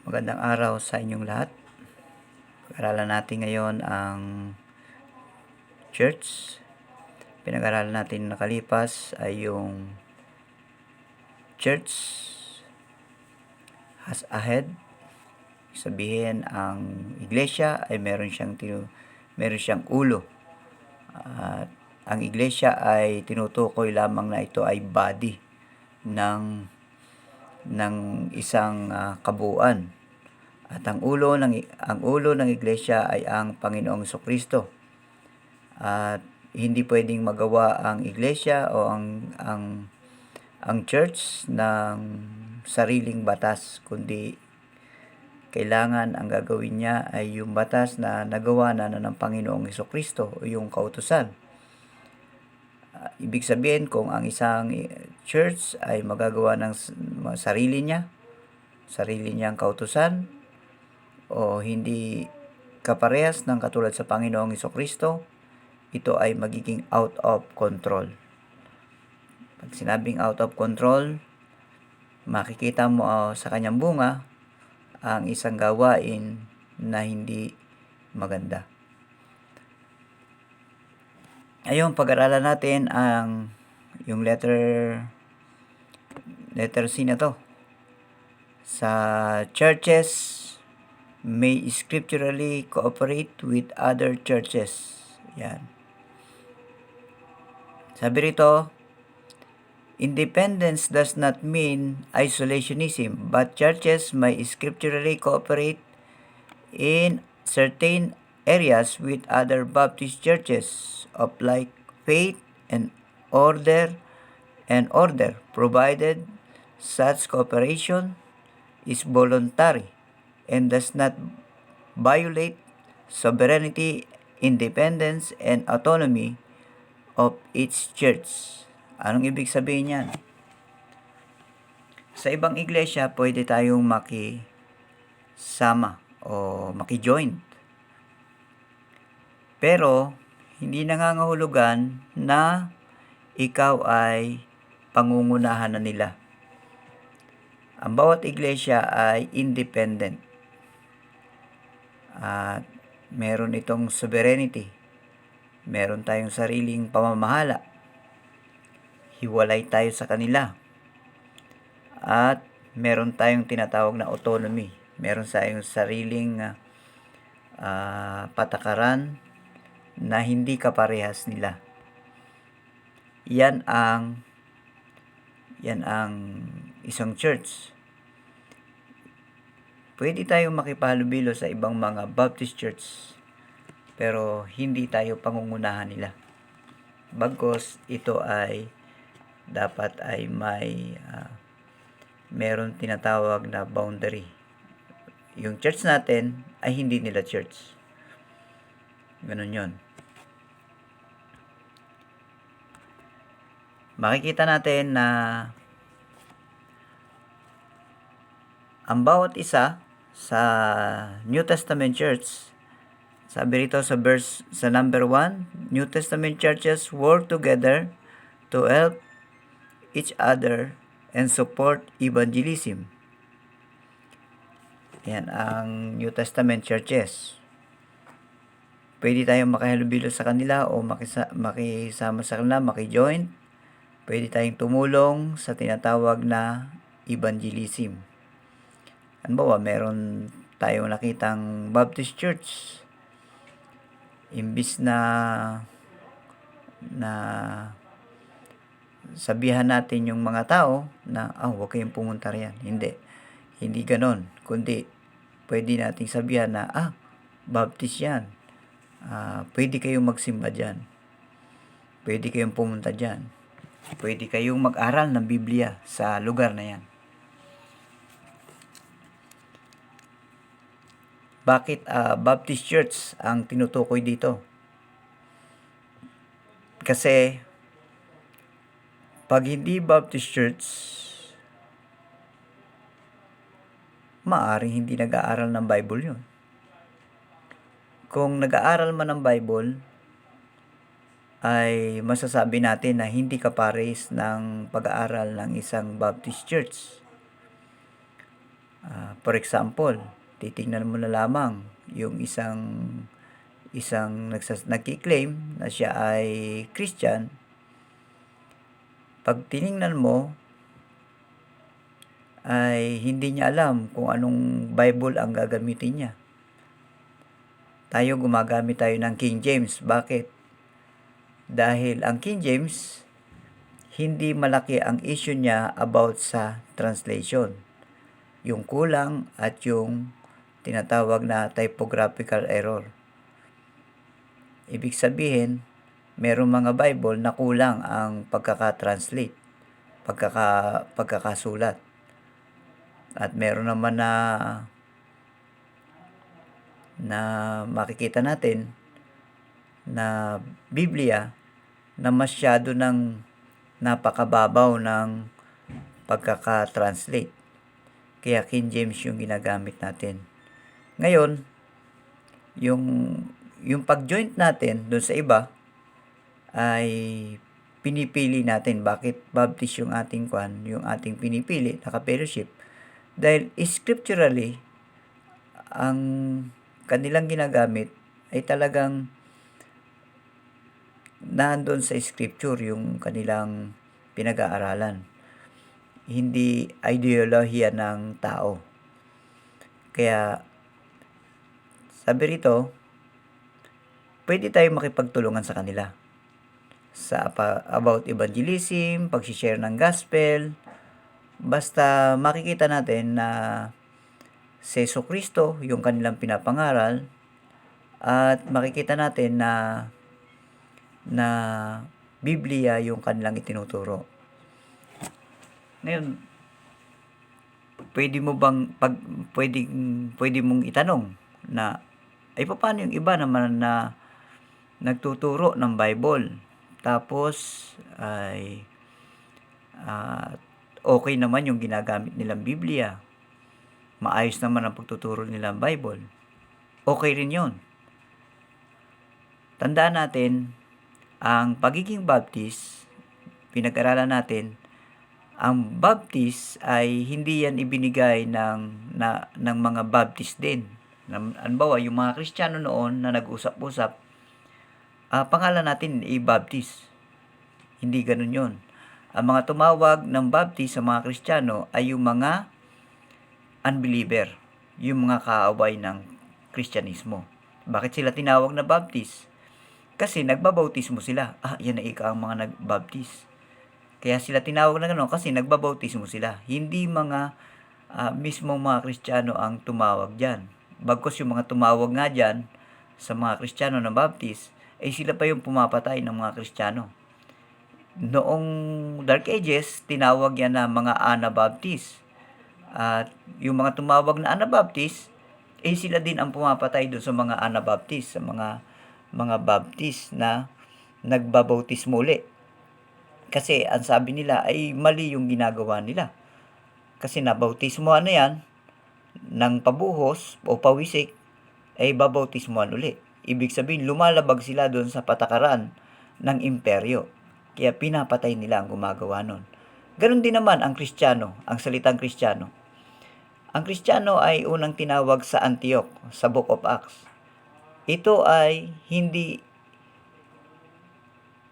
Magandang araw sa inyong lahat. Pag-aralan natin ngayon ang church. Pinag-aralan natin nakalipas ay yung church has a head. Sabihin ang iglesia ay meron siyang ulo. At ang iglesia ay tinutukoy lamang na ito ay body ng isang kabuuan. At ang ulo ng iglesia ay ang Panginoong Jesucristo. At hindi pwedeng magawa ang iglesia o ang church ng sariling batas, kundi kailangan ang gagawin niya ay yung batas na nagawa na ng Panginoong Jesucristo o yung kautusan. Ibig sabihin, kung ang isang church ay magagawa ng sarili niyang kautusan o hindi kaparehas ng katulad sa Panginoong Jesucristo, ito ay magiging out of control. Pag sinabing out of control, makikita mo sa kanyang bunga ang isang gawain na hindi maganda. Ayun, pag-aralan natin yung letter C na to. Sa churches may scripturally cooperate with other churches. Yan. Sabi rito, independence does not mean isolationism, but churches may scripturally cooperate in certain areas with other Baptist churches of like faith and order, provided such cooperation is voluntary and does not violate sovereignty, independence, and autonomy of each church. Anong ibig sabihin yan? Sa ibang iglesia, pwede tayong makisama o makijoin. Pero, hindi nangangahulugan na ikaw ay pangungunahan na nila. Ang bawat iglesia ay independent. At meron itong sovereignty. Meron tayong sariling pamamahala. Hiwalay tayo sa kanila. At meron tayong tinatawag na autonomy. Meron tayong sariling patakaran na hindi kaparehas nila. Yan ang isang church. Pwede tayong makipahalubilo sa ibang mga Baptist church, pero hindi tayo pangungunahan nila. Bagkus ito ay dapat ay meron tinatawag na boundary. Yung church natin ay hindi nila church. Ganun yon. Makikita natin na ang bawat isa sa New Testament church, sabi rito sa number 1, New Testament churches work together to help each other and support evangelism. Yan ang New Testament churches. Pwede tayong makihalubilo sa kanila o makisama sa kanila, makijoin. Pwede tayong tumulong sa tinatawag na evangelism. Ano ba, meron tayong nakitang Baptist church. Imbis na sabihan natin yung mga tao na huwag kayong pumunta riyan. Hindi ganon. Kundi pwede nating sabihan na Baptist yan. Pwede kayong magsimba dyan. Pwede kayong pumunta dyan. Pwede kayong mag-aral ng Biblia sa lugar na yan. Bakit Baptist Church ang tinutukoy dito? Kasi pag hindi Baptist Church, maaaring hindi nag-aaral ng Bible yun. Kung nag-aaral man ng Bible, ay masasabi natin na hindi kapares ng pag-aaral ng isang Baptist Church. For example, titingnan mo na lamang yung isang nagki-claim na siya ay Christian. Pag tiningnan mo, ay hindi niya alam kung anong Bible ang gagamitin niya. Tayo gumagamit tayo ng King James. Bakit? Dahil ang King James, hindi malaki ang issue niya about sa translation. Yung kulang at yung tinatawag na typographical error. Ibig sabihin, merong mga Bible na kulang ang pagkaka-translate, pagkakasulat. At meron naman na makikita natin na Biblia na masyado ng napakababaw ng pagkaka-translate. Kaya King James yung ginagamit natin. Ngayon, yung pag-joint natin doon sa iba ay pinipili natin. Bakit Baptist yung ating pinipili, naka-fellowship? Dahil scripturally, ang kanilang ginagamit ay talagang nandun sa scripture yung kanilang pinag-aaralan. Hindi ideolohiya ng tao. Kaya, sabi rito, pwede tayo makipagtulungan sa kanila about evangelism, pag-share ng gospel, basta makikita natin na si Jesucristo yung kanilang pinapangaral, at makikita natin na Biblia yung kanilang itinuturo. Ngayon, pwede mong itanong na, ay paano yung iba naman na nagtuturo ng Bible, tapos ay okay naman yung ginagamit nilang Biblia, maayos naman ang pagtuturo nilang Bible, okay rin yun. Tandaan natin, ang pagiging Baptist, pinag-aralan natin, ang Baptist ay hindi yan ibinigay ng mga Baptist din. Halimbawa, yung mga Kristiyano noon na nag-usap-usap, pangalan natin ay Baptist. Hindi ganun yon. Ang mga tumawag ng Baptist sa mga Kristiyano ay yung mga unbeliever, yung mga kaaway ng Kristyanismo. Bakit sila tinawag na Baptist? Kasi nagbabautismo sila. Yan na ang mga nag-Baptist. Kaya sila tinawag na gano'n kasi nagbabautismo sila. Hindi mga mismong mga Kristiyano ang tumawag dyan. Bagkus yung mga tumawag nga dyan sa mga Kristiyano na Baptist, ay sila pa yung pumapatay ng mga Kristiyano. Noong Dark Ages, tinawag yan na mga Anabaptist. At yung mga tumawag na Anabaptist, ay sila din ang pumapatay doon sa mga Anabaptist, sa mga Baptist na nagbabautismo uli. Kasi ang sabi nila ay mali yung ginagawa nila. Kasi nabautismohan na yan ng pabuhos o pawisik, ay babautismohan uli. Ibig sabihin, lumalabag sila doon sa patakaran ng imperyo. Kaya pinapatay nila ang gumagawa nun. Ganon din naman ang Kristiyano, ang salitang Kristiyano. Ang Kristiyano ay unang tinawag sa Antioch, sa Book of Acts. Ito ay hindi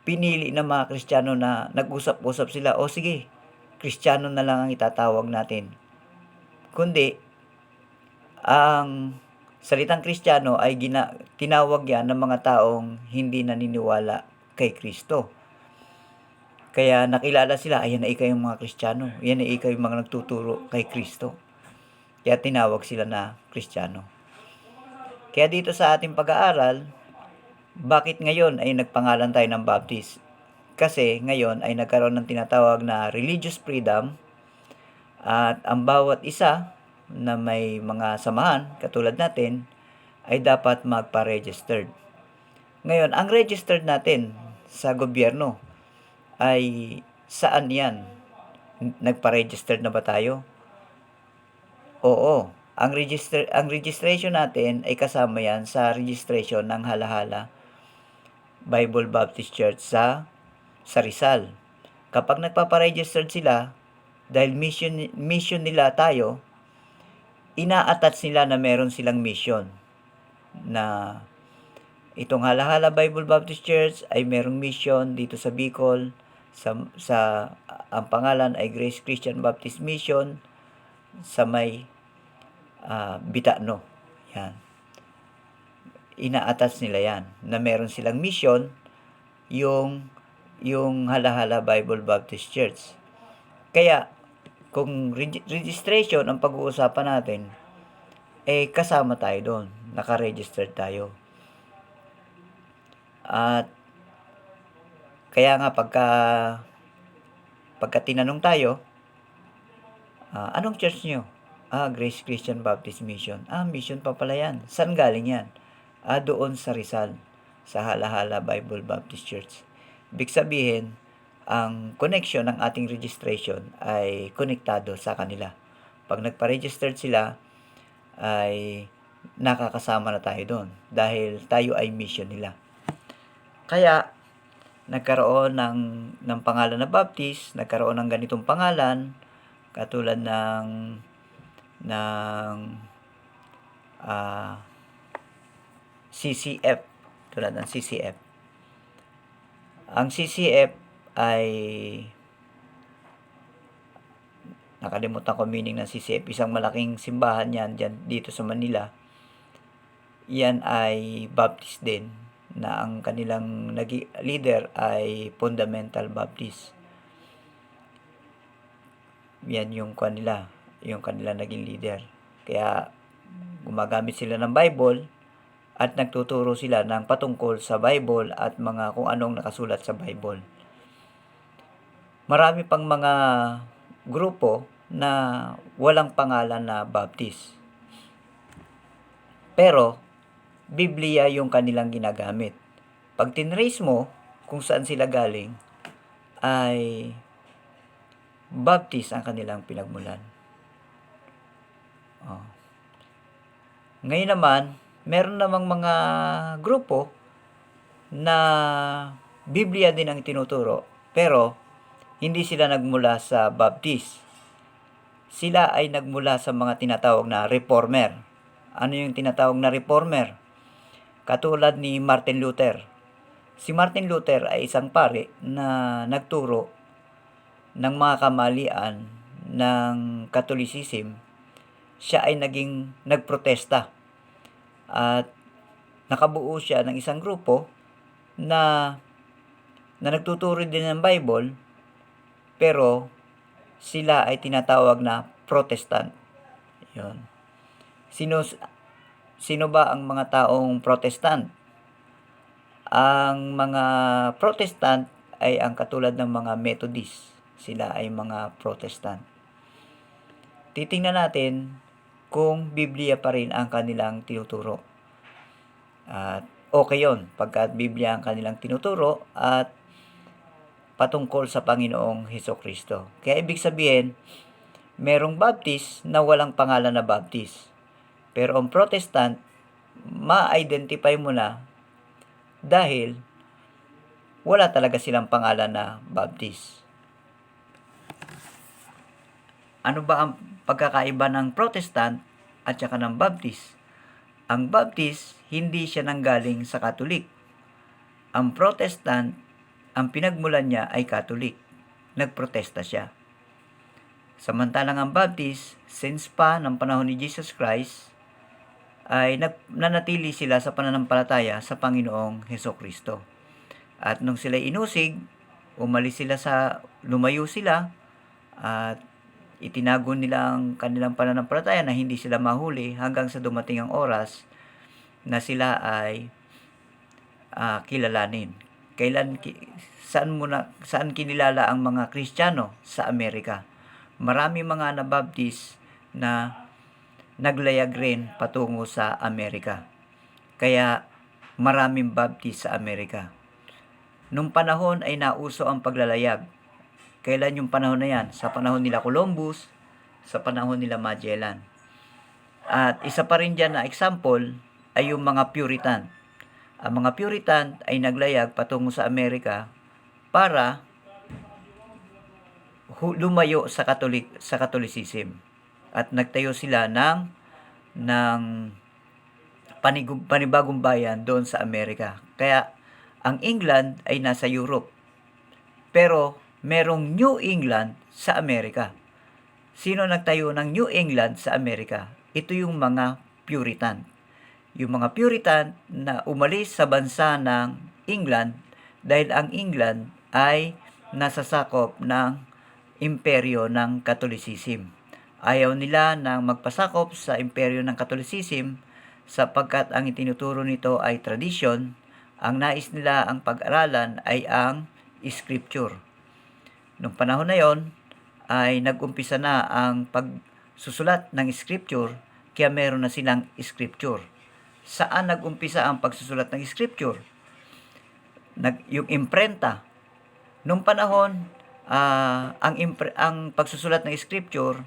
pinili ng mga Kristiyano na nag-usap-usap sila, o sige, Kristiyano na lang ang itatawag natin. Kundi, ang salitang Kristiyano ay tinawag yan ng mga taong hindi naniniwala kay Kristo. Kaya nakilala sila, ayan na yung mga Kristiyano, yan na yung mga nagtuturo kay Kristo. Kaya tinawag sila na Kristiyano. Kaya dito sa ating pag-aaral, bakit ngayon ay nagpangalan tayo ng Baptist? Kasi ngayon ay nagkaroon ng tinatawag na religious freedom, at ang bawat isa na may mga samahan, katulad natin, ay dapat magpa-registered. Ngayon, ang registered natin sa gobyerno ay saan yan? Nagpa-registered na ba tayo? Oo. Ang registration natin ay kasama yan sa registration ng Halahala Bible Baptist Church sa Rizal. Kapag nagpapa-registered sila, dahil mission nila tayo, ina-attach nila na meron silang mission na itong Halahala Bible Baptist Church ay merong mission dito sa Bicol sa ang pangalan ay Grace Christian Baptist Mission sa may Bitano. Yan. Ina-attach nila yan na meron silang mission yung Halahala Bible Baptist Church. Kaya kung registration ang pag-uusapan natin, kasama tayo doon. Naka-register tayo. At kaya nga pagka tinanong tayo, anong church nyo? Grace Christian Baptist Mission. Mission pa pala yan. Saan galing yan? Doon sa Rizal, sa Halahala Bible Baptist Church. Ibig sabihin, ang connection ng ating registration ay konektado sa kanila. Pag nagpa-registered sila, ay nakakasama na tayo doon dahil tayo ay mission nila. Kaya, nagkaroon ng pangalan na Baptist, nagkaroon ng ganitong pangalan, katulad ng CCF, tulad ng CCF. Ang CCF ay, nakalimutan ko meaning ng CCF, isang malaking simbahan yan dito sa Manila. Yan ay Baptist din, na ang kanilang leader ay Fundamental Baptist. Yan yung kanila naging leader. Kaya gumagamit sila ng Bible at nagtuturo sila ng patungkol sa Bible at mga kung anong nakasulat sa Bible. Marami pang mga grupo na walang pangalan na Baptist. Pero Biblia yung kanilang ginagamit. Pag tinrace mo kung saan sila galing, ay Baptist ang kanilang pinagmulan. Ngayon naman, meron namang mga grupo na Biblia din ang tinuturo, pero hindi sila nagmula sa Baptist. Sila ay nagmula sa mga tinatawag na reformer. Ano yung tinatawag na reformer? Katulad ni Martin Luther. Si Martin Luther ay isang pari na nagturo ng mga kamalian ng Catholicism. Siya ay nagprotesta at nakabuo siya ng isang grupo na nagtuturo din ng Bible, pero sila ay tinatawag na Protestant. Yun. Sino ba ang mga taong Protestant? Ang mga Protestant ay ang katulad ng mga Methodist. Sila ay mga Protestant. Titingnan natin kung Biblia pa rin ang kanilang tinuturo. At okay yun, pagkat Biblia ang kanilang tinuturo at patungkol sa Panginoong Hesukristo. Kaya ibig sabihin, merong Baptist na walang pangalan na Baptist. Pero ang Protestant, ma-identify mo na dahil wala talaga silang pangalan na Baptist. Ano ba ang pagkakaiba ng Protestant at saka ng Baptist? Ang Baptist, hindi siya nanggaling sa Katolik. Ang Protestant, ang pinagmulan niya ay Katolik. Nagprotesta siya. Samantalang ang Baptist, since pa ng panahon ni Jesus Christ, ay nanatili sila sa pananampalataya sa Panginoong Hesukristo. At nung sila inusig, lumayo sila, at itinago nila ang kanilang pananampalataya na hindi sila mahuli hanggang sa dumating ang oras na sila ay kilalanin. Saan kinilala ang mga Kristiyano? Sa Amerika. Marami mga Anabaptist na naglayag rin patungo sa Amerika. Kaya maraming Baptist sa Amerika. Nung panahon ay nauso ang paglalayag. Kailan yung panahon na yan? Sa panahon nila Columbus, sa panahon nila Magellan. At isa pa rin dyan na example ay yung mga Puritan. Ang mga Puritan ay naglayag patungo sa Amerika para lumayo sa Catholicism. At nagtayo sila ng ng panibagong bayan doon sa Amerika. Kaya ang England ay nasa Europe. Pero merong New England sa Amerika. Sino nagtayo ng New England sa Amerika? Ito yung mga Puritan. Yung mga Puritan na umalis sa bansa ng England dahil ang England ay nasasakop ng imperyo ng Catholicism. Ayaw nila na magpasakop sa imperyo ng Catholicism sapagkat ang itinuturo nito ay tradisyon. Ang nais nila ang pag-aralan ay ang scripture. Noong panahon na yon ay nag-umpisa na ang pagsusulat ng scripture, kaya meron na silang scripture. Saan nag-umpisa ang pagsusulat ng scripture? Yung imprenta. Noong panahon, ang pagsusulat ng scripture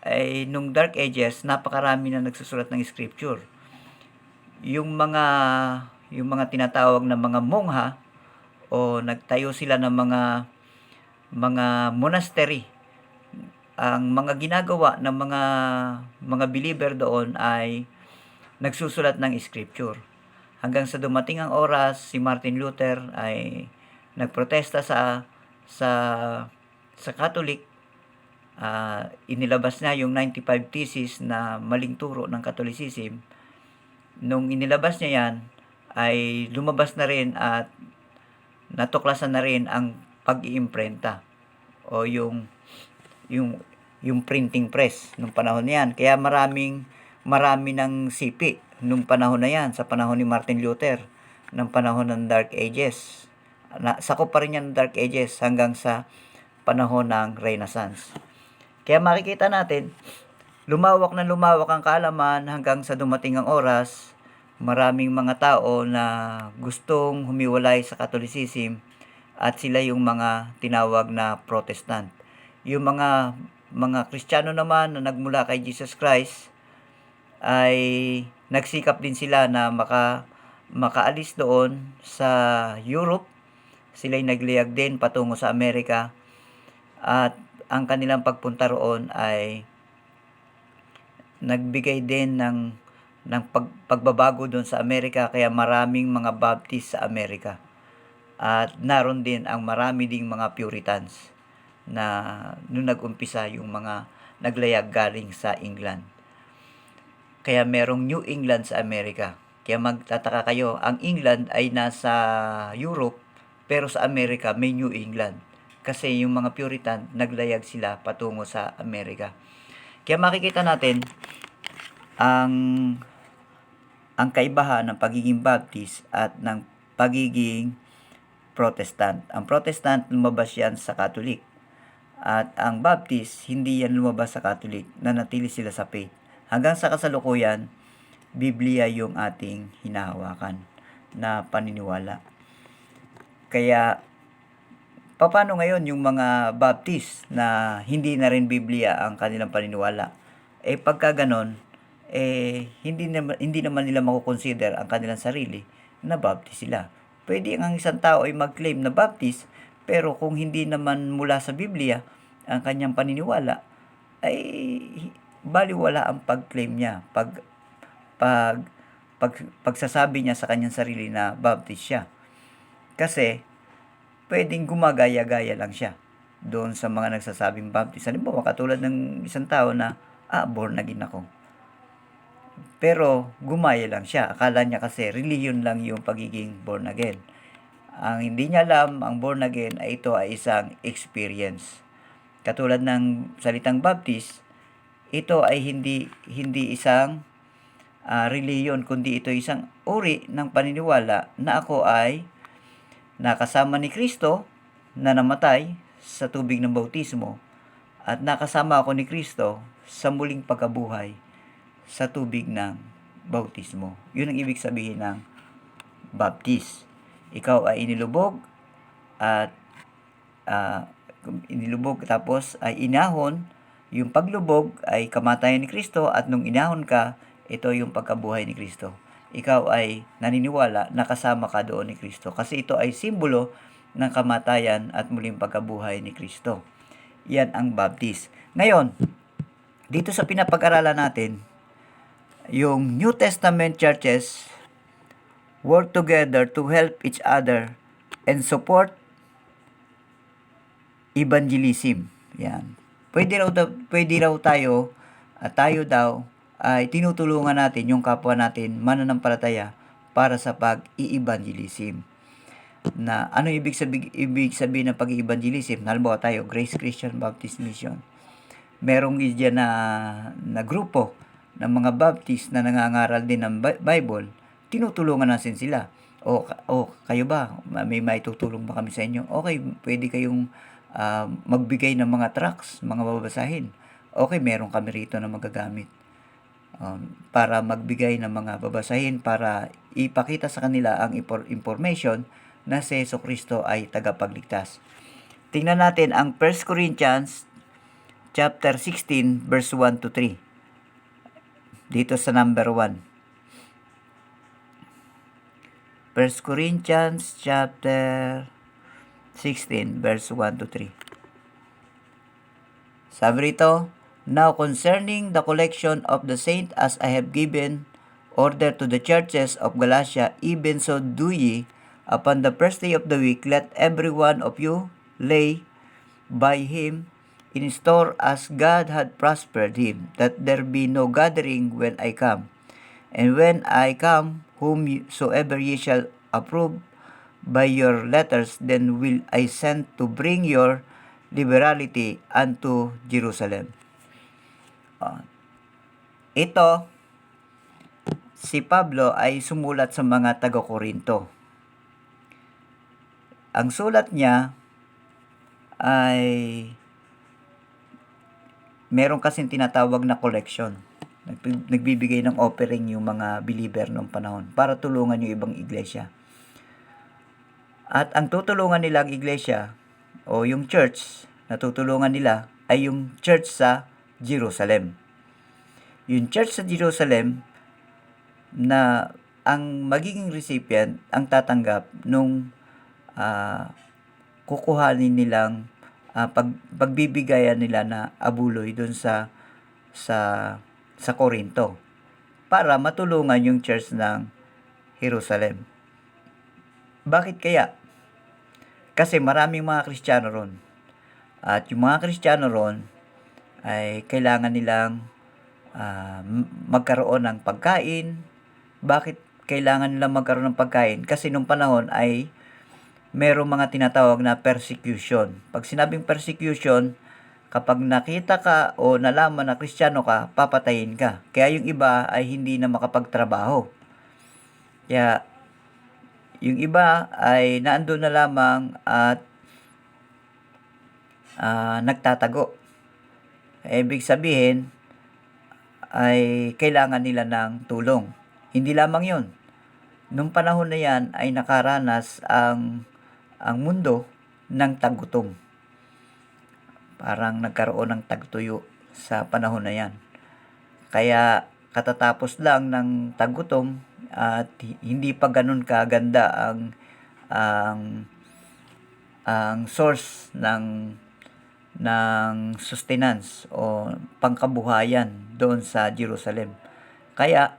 ay nung Dark Ages, napakarami na nagsusulat ng scripture. Yung mga tinatawag na mga mongha o nagtayo sila ng mga monastery. Ang mga ginagawa ng mga believer doon ay nagsusulat ng scripture. Hanggang sa dumating ang oras, si Martin Luther ay nagprotesta sa Catholic. Inilabas niya yung 95 Theses na maling turo ng Catholicism. Nung inilabas niya yan, ay lumabas na rin at natuklasan na rin ang pag-iimprenta o yung printing press nung panahon na yan. Kaya marami ng sipi nung panahon na yan, sa panahon ni Martin Luther, ng panahon ng Dark Ages. Sakop pa rin yan ng Dark Ages hanggang sa panahon ng Renaissance. Kaya makikita natin, lumawak ang kaalaman hanggang sa dumating ang oras, maraming mga tao na gustong humiwalay sa Catholicism at sila yung mga tinawag na Protestant. Yung mga Kristiyano naman na nagmula kay Jesus Christ ay nagsikap din sila na makaalis doon sa Europe. Sila'y nagliyag din patungo sa Amerika at ang kanilang pagpunta roon ay nagbigay din ng pagbabago doon sa Amerika, kaya maraming mga Baptist sa Amerika. At naroon din ang marami ding mga Puritans na nung nag-umpisa yung mga naglayag galing sa England. Kaya merong New England sa Amerika. Kaya magtataka kayo, ang England ay nasa Europe, pero sa Amerika may New England. Kasi yung mga Puritan, naglayag sila patungo sa Amerika. Kaya makikita natin ang kaibahan ng pagiging Baptist at ng pagiging Protestant. Ang Protestant, lumabas yan sa Catholic. At ang Baptist, hindi yan lumabas sa Catholic. Nanatili sila sa faith. Hanggang sa kasalukuyan, Biblia yung ating hinahawakan na paniniwala. Kaya, paano ngayon yung mga Baptist na hindi na rin Biblia ang kanilang paniniwala? Pagka ganon, hindi naman nila makukonsider ang kanilang sarili na Baptist sila. Pwede ang isang tao ay mag-claim na Baptist, pero kung hindi naman mula sa Biblia ang kanyang paniniwala, ay baliwala ang pag-claim niya, pagsasabi niya sa kanyang sarili na Baptist siya. Kasi pwedeng gumagaya-gaya lang siya doon sa mga nagsasabing Baptist. Halimbawa, katulad ng isang tao na, born again ako. Pero gumaya lang siya. Akala niya kasi religion lang yung pagiging born again. Ang hindi niya alam, ang born again ay ito ay isang experience. Katulad ng salitang Baptist, ito ay hindi isang religion, kundi ito isang uri ng paniniwala na ako ay nakasama ni Kristo na namatay sa tubig ng bautismo at nakasama ako ni Kristo sa muling pagkabuhay sa tubig ng bautismo. Yun ang ibig sabihin ng Baptist. Ikaw ay inilubog at tapos ay inahon. Yung paglubog ay kamatayan ni Kristo at nung inahon ka, ito yung pagkabuhay ni Kristo. Ikaw ay naniniwala na kasama ka doon ni Kristo kasi ito ay simbolo ng kamatayan at muling pagkabuhay ni Kristo. Yan ang Baptist. Ngayon, dito sa pinapag-aralan natin, yung New Testament churches work together to help each other and support evangelism. Yan. Pwede raw tayo, tayo daw ay tinutulungan natin yung kapwa natin mananampalataya para sa pag-i-evangelism. Na ano ibig sabihin ng pag-i-evangelism? Halimbawa tayo, Grace Christian Baptist Mission. Merong diyan na grupo ng mga Baptist na nangangaral din ng Bible, tinutulungan natin sila. O kayo ba, may maitutulong ba kami sa inyo? Okay, pwede kayong magbigay ng mga tracts, mga babasahin. Okay, meron kami rito na magagamit para magbigay ng mga babasahin para ipakita sa kanila ang information na si Jesucristo ay tagapagligtas. Tingnan natin ang 1 Corinthians chapter 16 verse 1 to 3. Dito sa number 1. 1 Corinthians chapter 16 verse 1 to 3. Sabi rito, "Now concerning the collection of the saints, as I have given order to the churches of Galatia, even so do ye, upon the first day of the week, let every one of you lay by him in store as God had prospered him, that there be no gathering when I come. And when I come, whomsoever ye shall approve by your letters, then will I send to bring your liberality unto Jerusalem." Ito, si Pablo ay sumulat sa mga taga-Korinto. Ang sulat niya ay meron kasing tinatawag na collection. Nagbibigay ng offering yung mga believer noong panahon para tulungan yung ibang iglesia. At ang tutulungan nilang iglesia o yung church na tutulungan nila ay yung church sa Jerusalem. Yung church sa Jerusalem na ang magiging recipient, ang tatanggap nung kukuhanin nilang pagbibigayan nila na abuloy doon sa Corinto para matulungan yung church ng Jerusalem. Bakit kaya? Kasi maraming mga Kristiyano ron. At yung mga Kristiyano ron ay kailangan nilang magkaroon ng pagkain. Bakit kailangan nilang magkaroon ng pagkain? Kasi nung panahon ay merong mga tinatawag na persecution. Pag sinabing persecution, kapag nakita ka o nalaman na Kristiyano ka, papatayin ka. Kaya yung iba ay hindi na makapagtrabaho. Kaya yung iba ay naandun na lamang at nagtatago. Ibig sabihin ay kailangan nila ng tulong. Hindi lamang yun. Nung panahon na yan ay nakaranas ang mundo ng taggutom. Parang nagkaroon ng tagtuyo sa panahon na yan. Kaya katatapos lang ng taggutom at hindi pa ganun kaganda ang source ng sustenance o pangkabuhayan doon sa Jerusalem. Kaya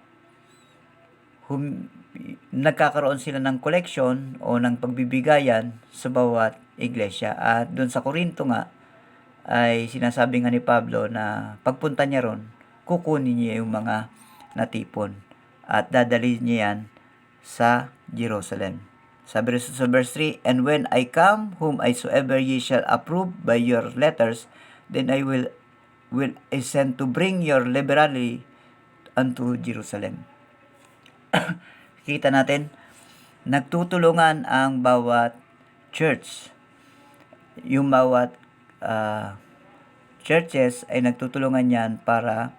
nagkakaroon sila ng collection o ng pagbibigayan sa bawat iglesia. At doon sa Corinto nga ay sinasabi nga ni Pablo na pagpunta niya ron, kukunin niya yung mga natipon at dadalhin niya yan sa Jerusalem. Sabi sa verse 3, "And when I come, whomsoever ye shall approve by your letters, then I will send to bring your liberality unto Jerusalem." Kita natin, nagtutulungan ang bawat church. Yung bawat churches ay nagtutulungan yan para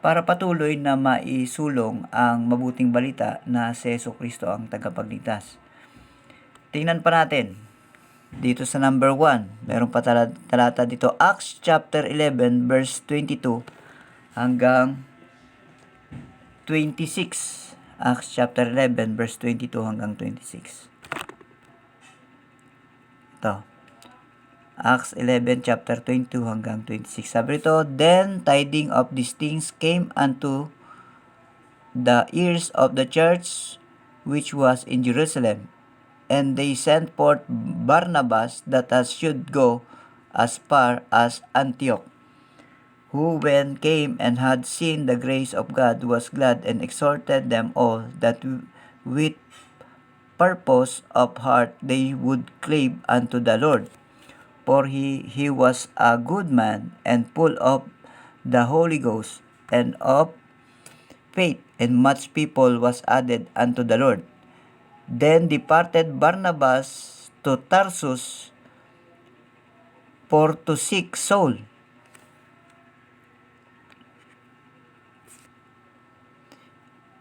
patuloy na maisulong ang mabuting balita na si Jesucristo ang tagapagligtas. Tingnan pa natin dito sa number 1. Meron pa talata dito, Acts chapter 11 verse 22 hanggang 26. Acts chapter 11 verse 22 hanggang 26. Ito. Acts 11 chapter 22 hanggang 26. Sabi rito, "Then tidings of these things came unto the ears of the church which was in Jerusalem. And they sent forth Barnabas that should go as far as Antioch, who when came and had seen the grace of God was glad and exhorted them all that with purpose of heart they would cleave unto the Lord. For he was a good man and full of the Holy Ghost and of faith, and much people was added unto the Lord. Then departed Barnabas to Tarsus for to seek Saul.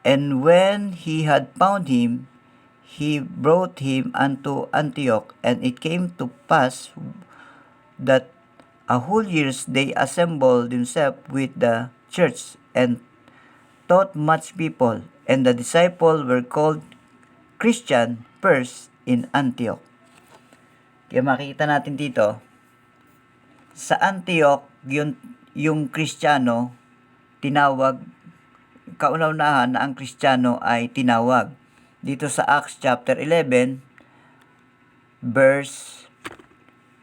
And when he had found him, he brought him unto Antioch. And it came to pass that a whole years they assembled themselves with the church and taught much people. And the disciples were called Christian first in Antioch. Kaya makikita natin dito, sa Antioch, yung Kristiyano, tinawag, kauna-unahan na ang Kristiyano ay tinawag. Dito sa Acts chapter 11, verse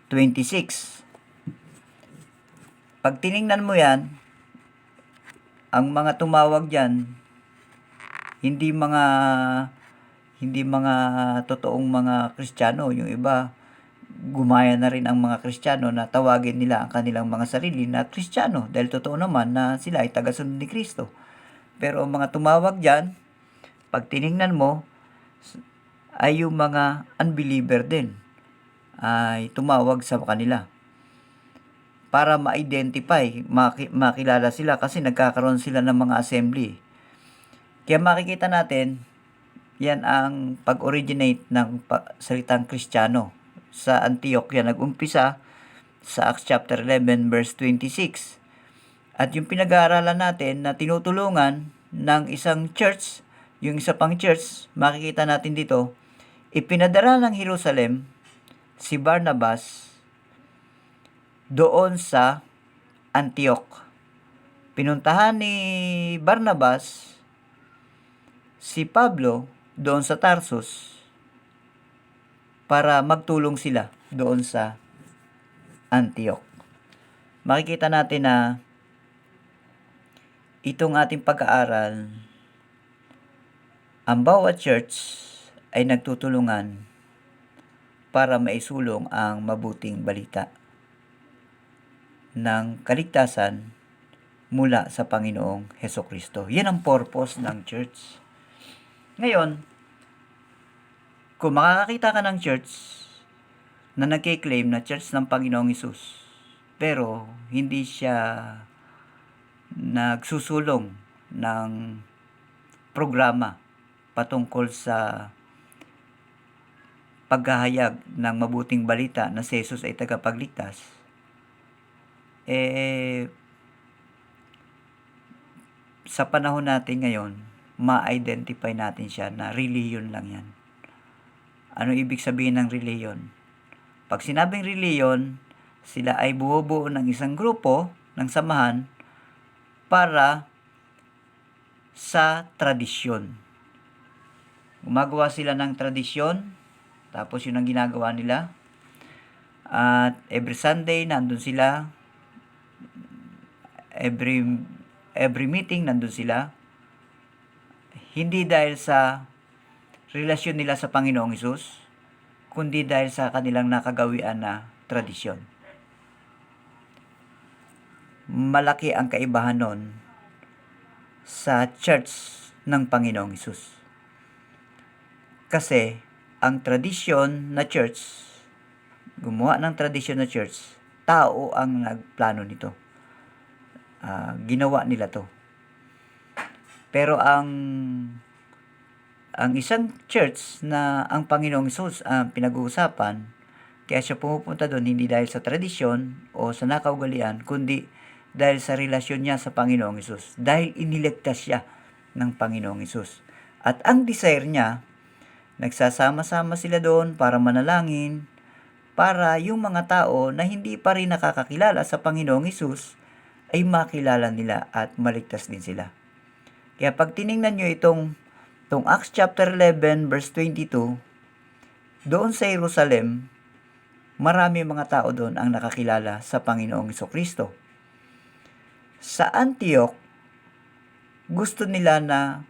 26. Pag tiningnan mo yan, ang mga tumawag dyan, hindi mga totoong mga Kristiyano. Yung iba, gumaya na rin ang mga Kristiyano na tawagin nila ang kanilang mga sarili na Kristiyano dahil totoo naman na sila ay tagasunod ni Kristo. Pero ang mga tumawag dyan, pag tiningnan mo, ay yung mga unbeliever din ay tumawag sa kanila para ma-identify, makilala sila kasi nagkakaroon sila ng mga assembly. Kaya makikita natin, yan ang pag-originate ng salitang Kristiyano. Sa Antioch yan nag-umpisa sa Acts chapter 11 verse 26. At yung pinag-aaralan natin na tinutulungan ng isang church, yung isa pang church, makikita natin dito, ipinadala ng Jerusalem si Barnabas doon sa Antioch. Pinuntahan ni Barnabas si Pablo doon sa Tarsus para magtulong sila doon sa Antioch. Makikita natin na itong ating pag-aaral, ang bawat church ay nagtutulungan para maisulong ang mabuting balita ng kaligtasan mula sa Panginoong Hesukristo. Yan ang purpose ng church. Ngayon, kung makakakita ka ng church na nagkiklaim na church ng Panginoong Hesus, pero hindi siya nagsusulong ng programa patungkol sa paghahayag ng mabuting balita na si Jesus ay tagapagligtas, sa panahon natin ngayon, ma-identify natin siya na reliyon lang yan. Ano ibig sabihin ng reliyon? Pag sinabing reliyon, sila ay buo-buo ng isang grupo, ng samahan, para sa tradisyon. Gumagawa sila ng tradisyon, tapos yun ang ginagawa nila. At every Sunday, nandun sila. Every meeting, nandun sila. Hindi dahil sa relasyon nila sa Panginoong Hesus, kundi dahil sa kanilang nakagawian na tradisyon. Malaki ang kaibahan nun sa church ng Panginoong Hesus. Kasi ang tradisyon na church, gumawa ng tradisyon na church, tao ang nagplano nito. Ginawa nila to. Pero ang isang church na ang Panginoong Hesus ang pinag-uusapan, kaya siya pumupunta doon hindi dahil sa tradisyon o sa nakaugalian, kundi dahil sa relasyon niya sa Panginoong Hesus. Dahil iniligtas siya ng Panginoong Hesus. At ang desire niya, nagsasama-sama sila doon para manalangin, para yung mga tao na hindi pa rin nakakakilala sa Panginoong Hesus ay makilala nila at maligtas din sila. Kaya pag tiningnan nyo itong Acts chapter 11 verse 22, doon sa Jerusalem, marami mga tao doon ang nakakilala sa Panginoong Hesukristo. Sa Antioch, gusto nila na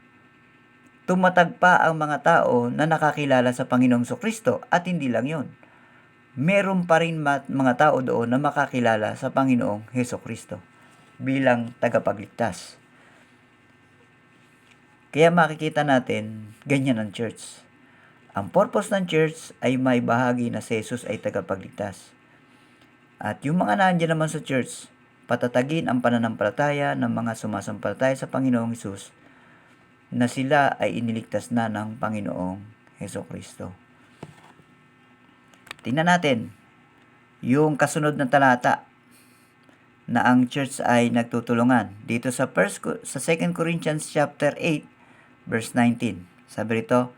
tumatag pa ang mga tao na nakakilala sa Panginoong Hesukristo, at hindi lang yon. Meron pa rin mga tao doon na makakilala sa Panginoong Hesukristo bilang tagapagligtas. Kaya makikita natin, ganyan ang church. Ang purpose ng church ay may bahagi na si Jesus ay tagapagligtas. At yung mga nandiyan naman sa church, patatagin ang pananampalataya ng mga sumasampalataya sa Panginoong Hesus na sila ay iniligtas na ng Panginoong Hesukristo. Tingnan natin yung kasunod na talata na ang church ay nagtutulungan. Dito sa 2 Corinthians chapter 8 verse 19. Sabi rito,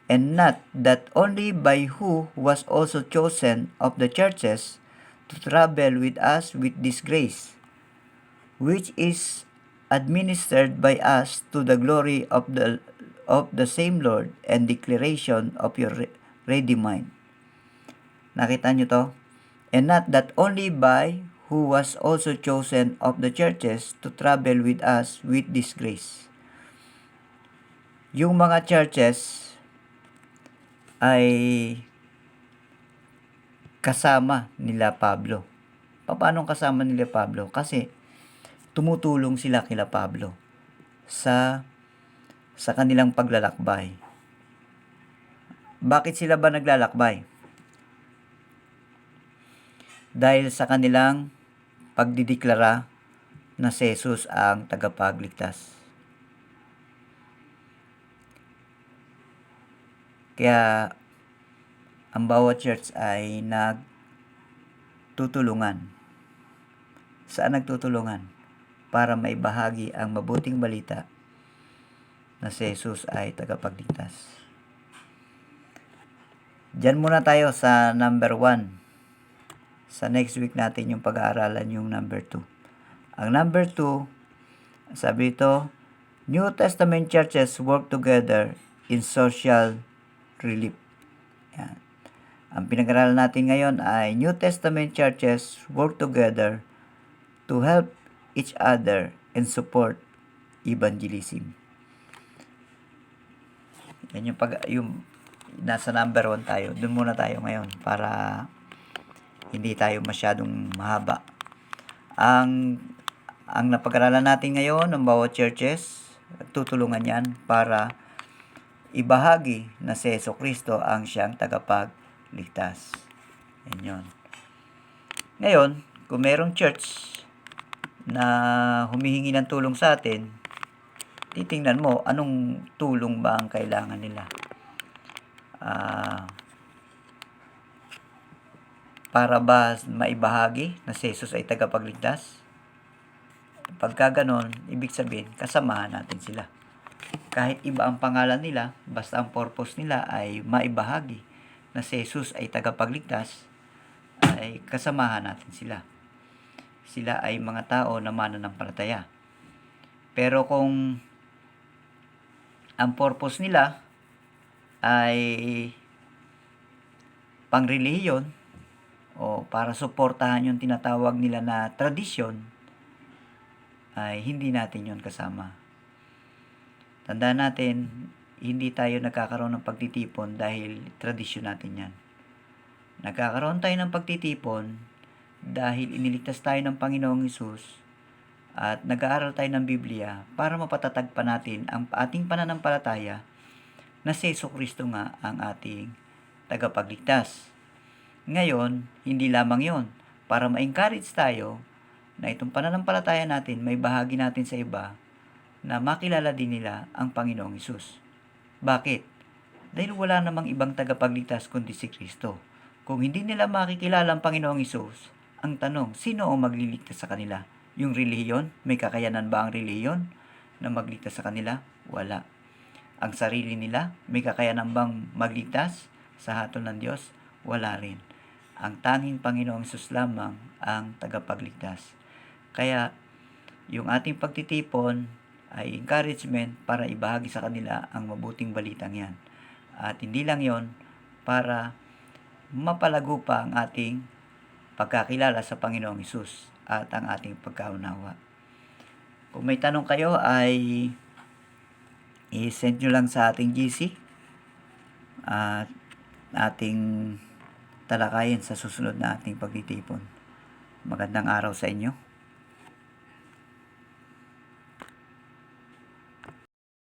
"And not that only by who was also chosen of the churches to travel with us with this grace, which is administered by us to the glory of the same Lord and declaration of your ready mind." Nakita nyo to? "And not that only by who was also chosen of the churches to travel with us with this grace." Yung mga churches ay kasama nila Pablo. Paano kasama nila Pablo? Kasi tumutulong sila kila Pablo sa kanilang paglalakbay. Bakit sila ba naglalakbay? Dahil sa kanilang pagdideklara na si Jesus ang tagapagligtas. Kaya ang bawat church ay nagtutulungan. Saan nagtutulungan? Para maibahagi ang mabuting balita na si Jesus ay tagapagligtas. Diyan muna tayo sa number 1. Sa next week natin yung pag-aaralan yung number 2. Ang number 2, sabi ito, New Testament churches work together in social relief. Yan. Ang pinag-aralan natin ngayon ay New Testament churches work together to help each other and support evangelism. Yan yung nasa number 1 tayo. Doon muna tayo ngayon para hindi tayo masyadong mahaba. Ang napag-aralan natin ngayon ng bawat churches, tutulungan yan para ibahagi na si Jesucristo ang siyang tagapagligtas. Yan yun. Ngayon, kung merong church na humihingi ng tulong sa atin, titingnan mo anong tulong ba ang kailangan nila. Para ba maibahagi na si Jesus ay tagapagligtas? Pagka ganon, ibig sabihin, kasamahan natin sila. Kahit iba ang pangalan nila, basta ang purpose nila ay maibahagi na si Jesus ay tagapagligtas, ay kasamahan natin sila. Sila ay mga tao na mananampalataya. Pero kung ang purpose nila ay pangrelihiyon o para suportahan yung tinatawag nila na tradisyon, ay hindi natin yon kasama. Tandaan natin, hindi tayo nagkakaroon ng pagtitipon dahil tradisyon natin yan. Nagkakaroon tayo ng pagtitipon dahil iniligtas tayo ng Panginoong Hesus at nag-aaral tayo ng Biblia para mapatatag pa natin ang ating pananampalataya na si Jesucristo nga ang ating tagapagligtas. Ngayon, hindi lamang yon, para ma-encourage tayo na itong pananampalataya natin, may bahagi natin sa iba na makilala din nila ang Panginoong Hesus. Bakit? Dahil wala namang ibang tagapagligtas kundi si Kristo. Kung hindi nila makikilala ang Panginoong Hesus, ang tanong, sino ang magliligtas sa kanila? Yung relihiyon? May kakayanan ba ang relihiyon na magligtas sa kanila? Wala. Ang sarili nila, may kakayanan bang magligtas sa hatol ng Diyos? Wala rin. Ang tanging Panginoong Hesus lamang ang tagapagligtas. Kaya, yung ating pagtitipon, ay encouragement para ibahagi sa kanila ang mabuting balitang yan. At hindi lang yon, para mapalago pa ang ating pagkakilala sa Panginoong Hesus at ang ating pagkaunawa. Kung may tanong kayo ay i-send nyo lang sa ating GC at ating talakayin sa susunod na ating pagtitipon. Magandang araw sa inyo.